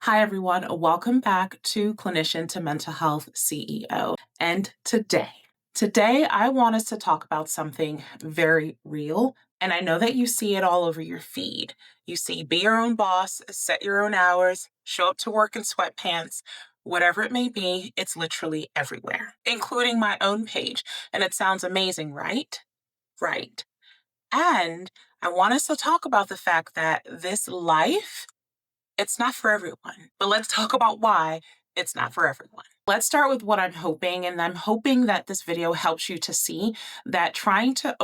Hi, everyone. Welcome back to Clinician to Mental Health CEO. And today I want us to talk about something very real. And I know that you see it all over your feed. You see be your own boss, set your own hours, show up to work in sweatpants, whatever it may be, it's literally everywhere, including my own page. And it sounds amazing, right? Right. And I want us to talk about the fact that this life, it's not for everyone, but let's talk about why it's not for everyone. Let's start with what I'm hoping, and I'm hoping that this video helps you to see that trying to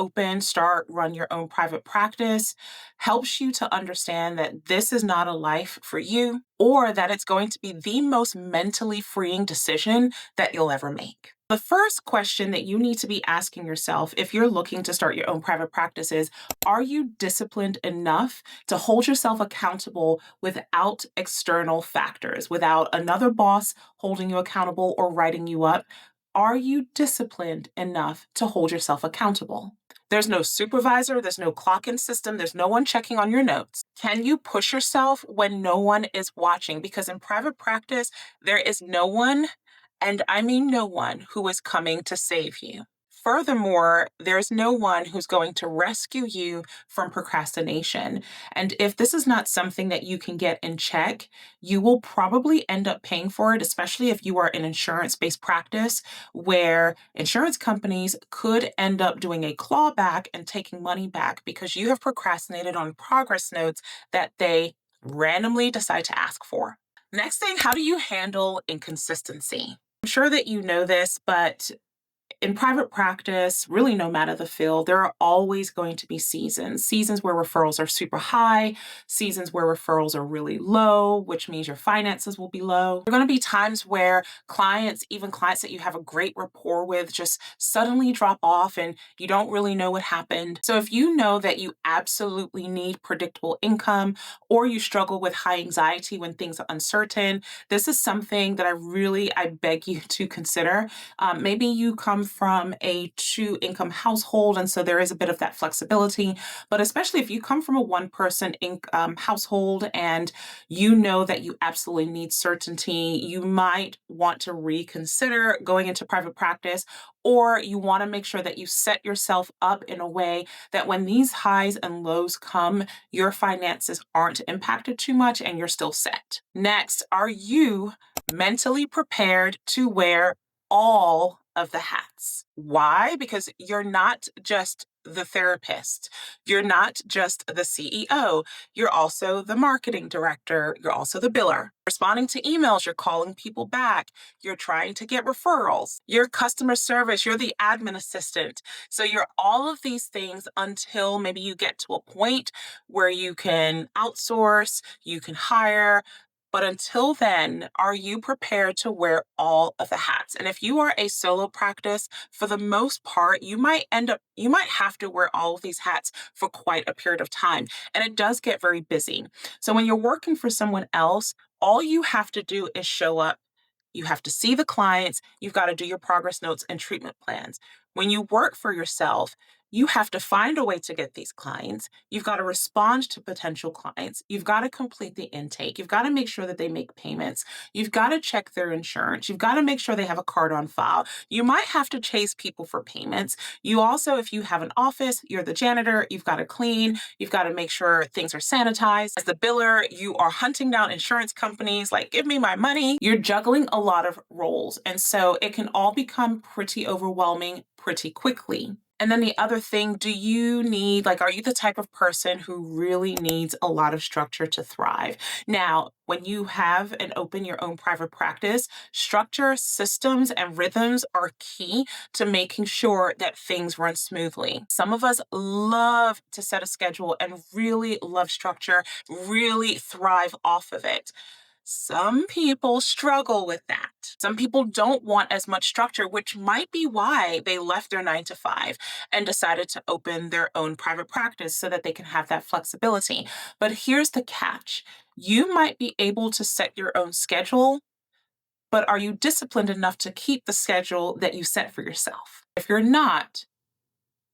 run your own private practice helps you to understand that this is not a life for you, or that it's going to be the most mentally freeing decision that you'll ever make. The first question that you need to be asking yourself if you're looking to start your own private practice is, are you disciplined enough to hold yourself accountable without external factors, without another boss holding you accountable or writing you up? Are you disciplined enough to hold yourself accountable? There's no supervisor, there's no clock-in system, there's no one checking on your notes. Can you push yourself when no one is watching? Because in private practice, there is no one, and I mean no one, who is coming to save you. Furthermore, there's no one who's going to rescue you from procrastination. And if this is not something that you can get in check, you will probably end up paying for it, especially if you are an insurance-based practice where insurance companies could end up doing a clawback and taking money back because you have procrastinated on progress notes that they randomly decide to ask for. Next thing, how do you handle inconsistency? I'm sure that you know this, but in private practice, really no matter the field, there are always going to be seasons where referrals are super high, seasons where referrals are really low, which means your finances will be low. There are going to be times where clients, even clients that you have a great rapport with, just suddenly drop off and you don't really know what happened. So if you know that you absolutely need predictable income or you struggle with high anxiety when things are uncertain, this is something that I beg you to consider. Maybe you come from a two-income household, and so there is a bit of that flexibility. But especially if you come from a one-person household and you know that you absolutely need certainty, you might want to reconsider going into private practice, or you want to make sure that you set yourself up in a way that when these highs and lows come, your finances aren't impacted too much and you're still set. Next, are you mentally prepared to wear all of the hats? Why? Because you're not just the therapist. You're not just the CEO. You're also the marketing director. You're also the biller. Responding to emails, you're calling people back. You're trying to get referrals. You're customer service. You're the admin assistant. So you're all of these things until maybe you get to a point where you can outsource, you can hire. But until then, are you prepared to wear all of the hats? And if you are a solo practice, for the most part, you might have to wear all of these hats for quite a period of time. And it does get very busy. So when you're working for someone else, all you have to do is show up. You have to see the clients. You've got to do your progress notes and treatment plans. When you work for yourself, you have to find a way to get these clients. You've got to respond to potential clients. You've got to complete the intake. You've got to make sure that they make payments. You've got to check their insurance. You've got to make sure they have a card on file. You might have to chase people for payments. You also, if you have an office, you're the janitor, you've got to clean. You've got to make sure things are sanitized. As the biller, you are hunting down insurance companies like, give me my money. You're juggling a lot of roles. And so it can all become pretty overwhelming pretty quickly. And then the other thing, are you the type of person who really needs a lot of structure to thrive? Now, when you have and open your own private practice, structure, systems, and rhythms are key to making sure that things run smoothly. Some of us love to set a schedule and really love structure, really thrive off of it. Some people struggle with that. Some people don't want as much structure, which might be why they left their 9 to 5 and decided to open their own private practice so that they can have that flexibility. But here's the catch. You might be able to set your own schedule, but are you disciplined enough to keep the schedule that you set for yourself? If you're not,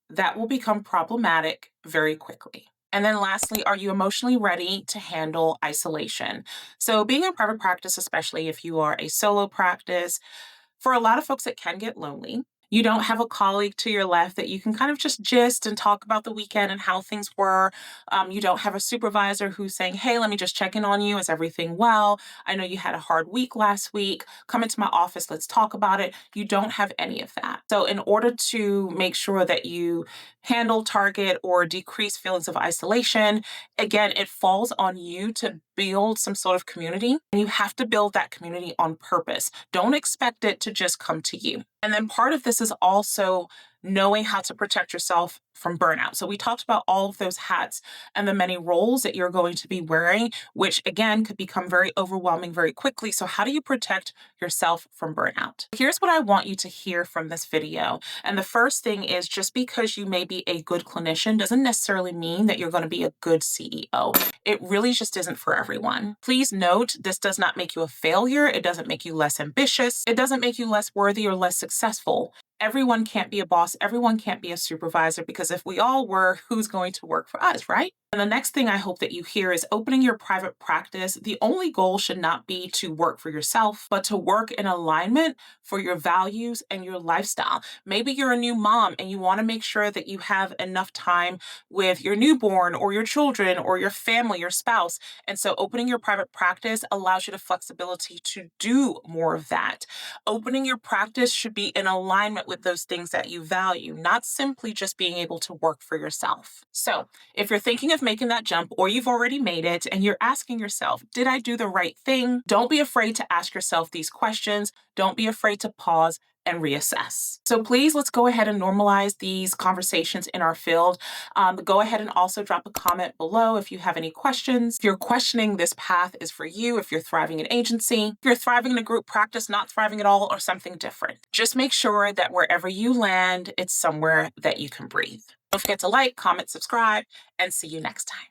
that will become problematic very quickly. And then lastly, are you emotionally ready to handle isolation? So being in private practice, especially if you are a solo practice, for a lot of folks, it can get lonely. You don't have a colleague to your left that you can kind of just gist and talk about the weekend and how things were. You don't have a supervisor who's saying, hey, let me just check in on you. Is everything well? I know you had a hard week last week. Come into my office. Let's talk about it. You don't have any of that. So, in order to make sure that you handle, target, or decrease feelings of isolation, again, it falls on you to build some sort of community. And you have to build that community on purpose. Don't expect it to just come to you. And then part of this is also knowing how to protect yourself from burnout. So we talked about all of those hats and the many roles that you're going to be wearing, which again could become very overwhelming very quickly. So how do you protect yourself from burnout? Here's what I want you to hear from this video. And the first thing is, just because you may be a good clinician doesn't necessarily mean that you're going to be a good CEO. It really just isn't for everyone. Please note, this does not make you a failure. It doesn't make you less ambitious. It doesn't make you less worthy or less successful. Everyone can't be a boss. Everyone can't be a supervisor, because if we all were, who's going to work for us, right? And the next thing I hope that you hear is, opening your private practice, the only goal should not be to work for yourself, but to work in alignment for your values and your lifestyle. Maybe you're a new mom and you want to make sure that you have enough time with your newborn or your children or your family, your spouse. And so opening your private practice allows you the flexibility to do more of that. Opening your practice should be in alignment with those things that you value, not simply just being able to work for yourself. So if you're thinking of making that jump, or you've already made it and you're asking yourself, did I do the right thing? Don't be afraid to ask yourself these questions. Don't be afraid to pause and reassess. So please, let's go ahead and normalize these conversations in our field. Go ahead and also drop a comment below if you have any questions. If you're questioning this path is for you, if you're thriving in agency, if you're thriving in a group practice, not thriving at all, or something different. Just make sure that wherever you land, it's somewhere that you can breathe. Don't forget to like, comment, subscribe, and see you next time.